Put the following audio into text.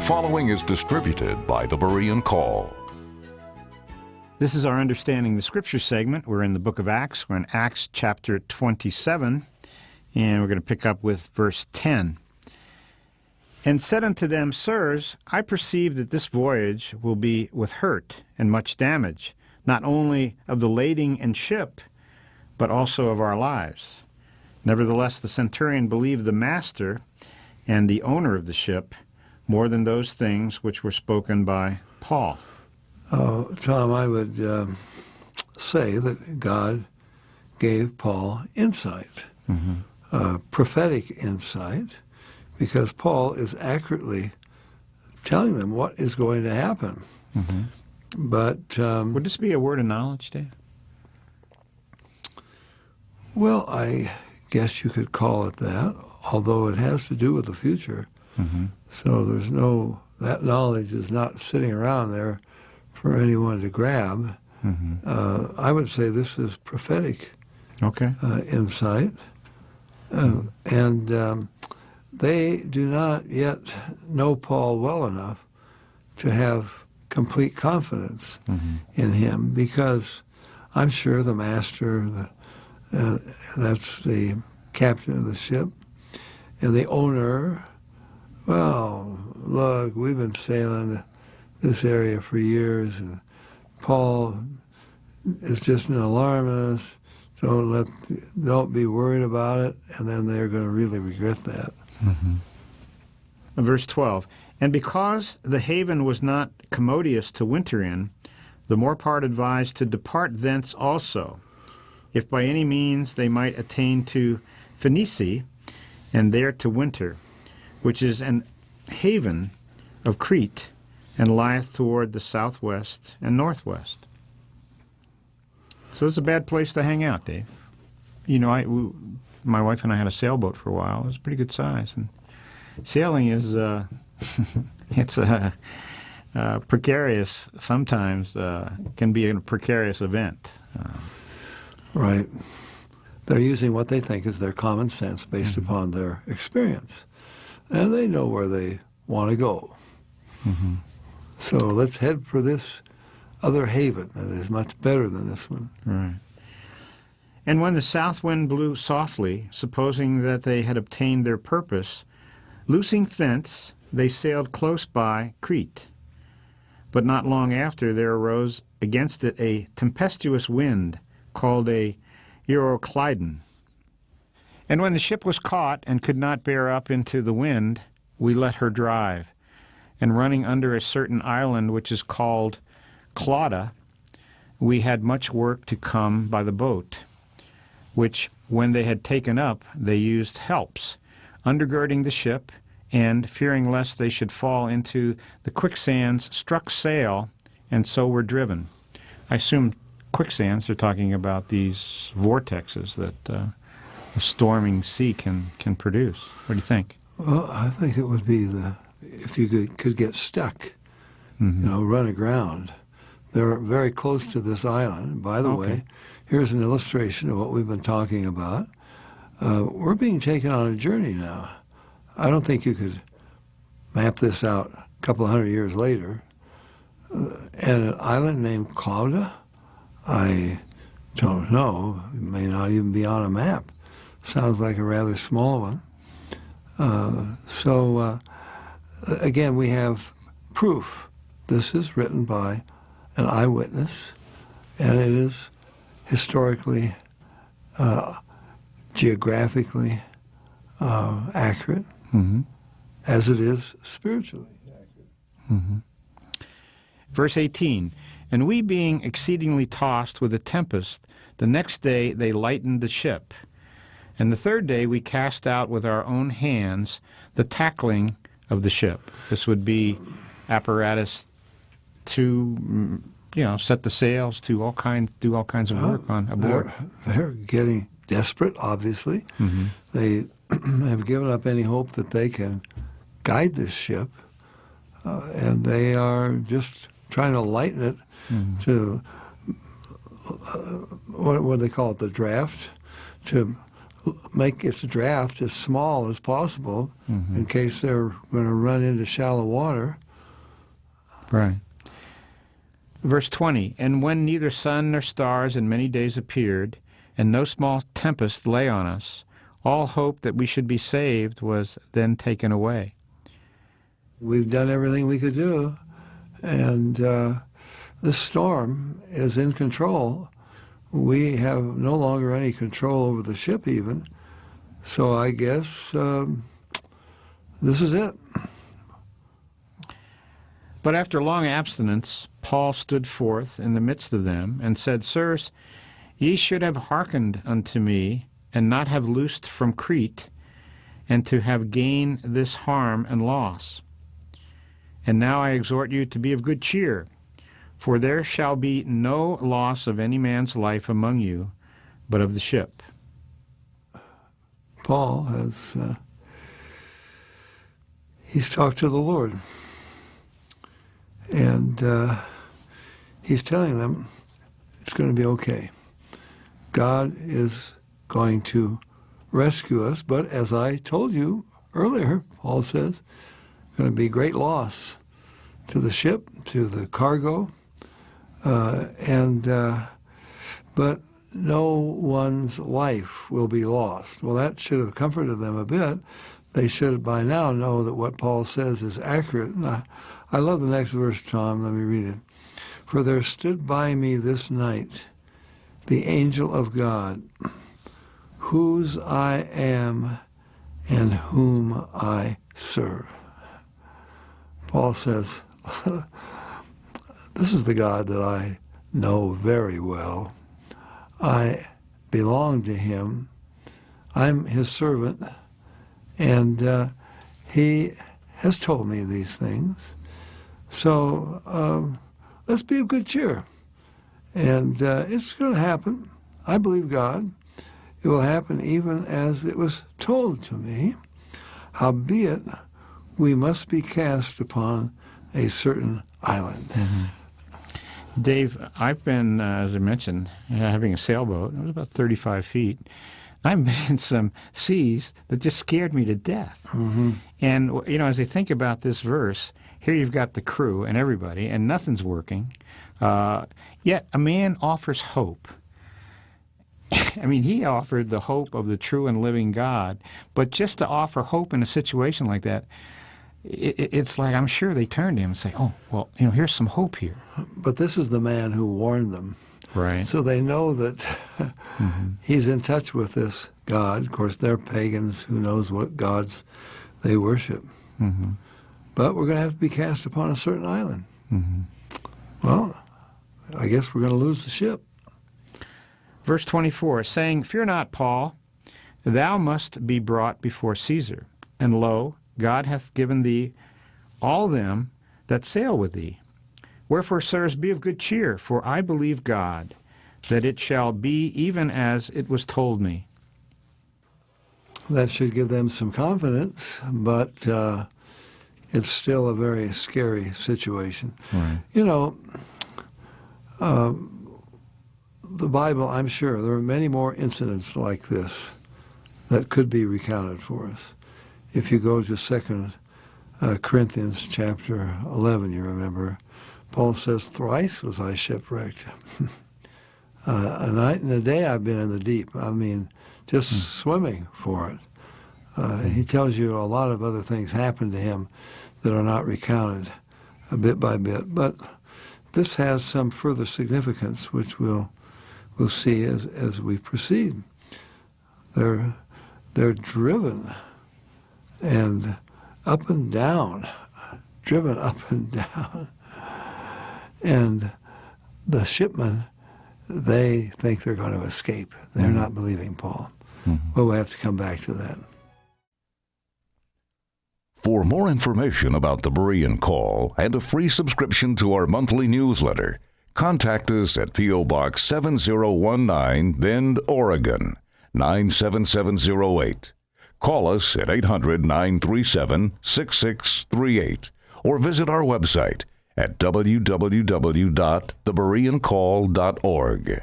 following is distributed by the Berean Call. This is our Understanding the Scripture segment. We're in the book of Acts. We're in Acts chapter 27, and we're going to pick up with verse 10. And said unto them, Sirs, I perceive that this voyage will be with hurt and much damage, not only of the lading and ship, but also of our lives. Nevertheless, the centurion believed the master and the owner of the ship more than those things which were spoken by Paul. Tom, I would say that God gave Paul insight, prophetic insight, because Paul is accurately telling them what is going to happen. But would this be a word of knowledge, Dave? Well, I guess you could call it that, although it has to do with the future. So there's that knowledge is not sitting around there for anyone to grab. I would say this is prophetic insight. And they do not yet know Paul well enough to have complete confidence in him, because I'm sure the master, that's the captain of the ship, and the owner, well, look, we've been sailing this area for years, and Paul is just an alarmist. Don't be worried about it, and then they're going to really regret that. Verse 12, And because the haven was not commodious to winter in, the more part advised to depart thence also, if by any means they might attain to Phoenicia, and there to winter, which is an haven of Crete, and lieth toward the southwest and northwest. So it's a bad place to hang out, Dave. You know, my wife and I had a sailboat for a while. It was pretty good size. And sailing is, it's precarious, sometimes can be a precarious event. Right. They're using what they think is their common sense based upon their experience. And they know where they want to go. So let's head for this other haven that is much better than this one. Right. And when the south wind blew softly, supposing that they had obtained their purpose, loosing thence, they sailed close by Crete. But not long after there arose against it a tempestuous wind, called a Euroclydon. And when the ship was caught and could not bear up into the wind, we let her drive. And running under a certain island which is called Clauda, we had much work to come by the boat, which, when they had taken up, they used helps, undergirding the ship, and, fearing lest they should fall into the quicksands, struck sail, and so were driven. I assume quicksands are talking about these vortexes that a storming sea can produce. What do you think? Well, I think it would be if you could get stuck, run aground. They're very close to this island. By the way, here's an illustration of what we've been talking about. We're being taken on a journey now. I don't think you could map this out a couple of hundred years later. And an island named Clauda, I don't know. It may not even be on a map. Sounds like a rather small one. Again, we have proof. This is written by an eyewitness, and it is historically, geographically accurate, as it is spiritually accurate. Verse 18, And we being exceedingly tossed with a tempest, the next day they lightened the ship. And the third day we cast out with our own hands the tackling of the ship. This would be apparatus to, set the sails, to do all kinds of work on aboard. They're getting desperate, obviously. They have given up any hope that they can guide this ship, and they are just trying to lighten it to what do they call it, the draft, to make its draft as small as possible in case they're going to run into shallow water. Right. Verse 20, and when neither sun nor stars in many days appeared, and no small tempest lay on us, all hope that we should be saved was then taken away. We've done everything we could do, and this storm is in control. We have no longer any control over the ship even, so I guess this is it. But after long abstinence, Paul stood forth in the midst of them, and said, Sirs, ye should have hearkened unto me, and not have loosed from Crete, and to have gained this harm and loss. And now I exhort you to be of good cheer, for there shall be no loss of any man's life among you, but of the ship. Paul has he's talked to the Lord, and he's telling them it's going to be okay. God is going to rescue us, but as I told you earlier, Paul says, going to be great loss to the ship, to the cargo, but no one's life will be lost. Well, that should have comforted them a bit. They should by now know that what Paul says is accurate. And I love the next verse, Tom. Let me read it. For there stood by me this night the angel of God, whose I am and whom I serve. Paul says, this is the God that I know very well. I belong to him. I'm his servant, and he has told me these things. So let's be of good cheer. And it's going to happen. I believe God. It will happen even as it was told to me. Howbeit, we must be cast upon a certain island. Mm-hmm. Dave, I've been, as I mentioned, having a sailboat. It was about 35 feet. I've been in some seas that just scared me to death. Mm-hmm. And, you know, as I think about this verse, here you've got the crew and everybody, and nothing's working. Yet a man offers hope. I mean, he offered the hope of the true and living God. But just to offer hope in a situation like that, it's like I'm sure they turn to him and say, oh, well, you know, here's some hope here. But this is the man who warned them. Right. So they know that he's in touch with this God. Of course, they're pagans. Who knows what gods they worship. Mm-hmm. But we're going to have to be cast upon a certain island. Mm-hmm. Well, I guess we're going to lose the ship. Verse 24, saying, Fear not, Paul, thou must be brought before Caesar. And lo, God hath given thee all them that sail with thee. Wherefore, sirs, be of good cheer, for I believe God, that it shall be even as it was told me. That should give them some confidence, but it's still a very scary situation. Right. You know, the Bible, I'm sure, there are many more incidents like this that could be recounted for us. If you go to 2 Corinthians chapter 11, you remember, Paul says, thrice was I shipwrecked. A night and a day I've been in the deep. I mean, just swimming for it. He tells you a lot of other things happened to him that are not recounted bit by bit. But this has some further significance, which we'll see as we proceed. They're driven and up and down, driven up and down. And the shipmen, they think they're going to escape. They're not believing Paul. Mm-hmm. Well, we'll have to come back to that. For more information about the Berean Call and a free subscription to our monthly newsletter, contact us at P.O. Box 7019, Bend, Oregon, 97708. Call us at 800-937-6638 or visit our website at www.thebereancall.org.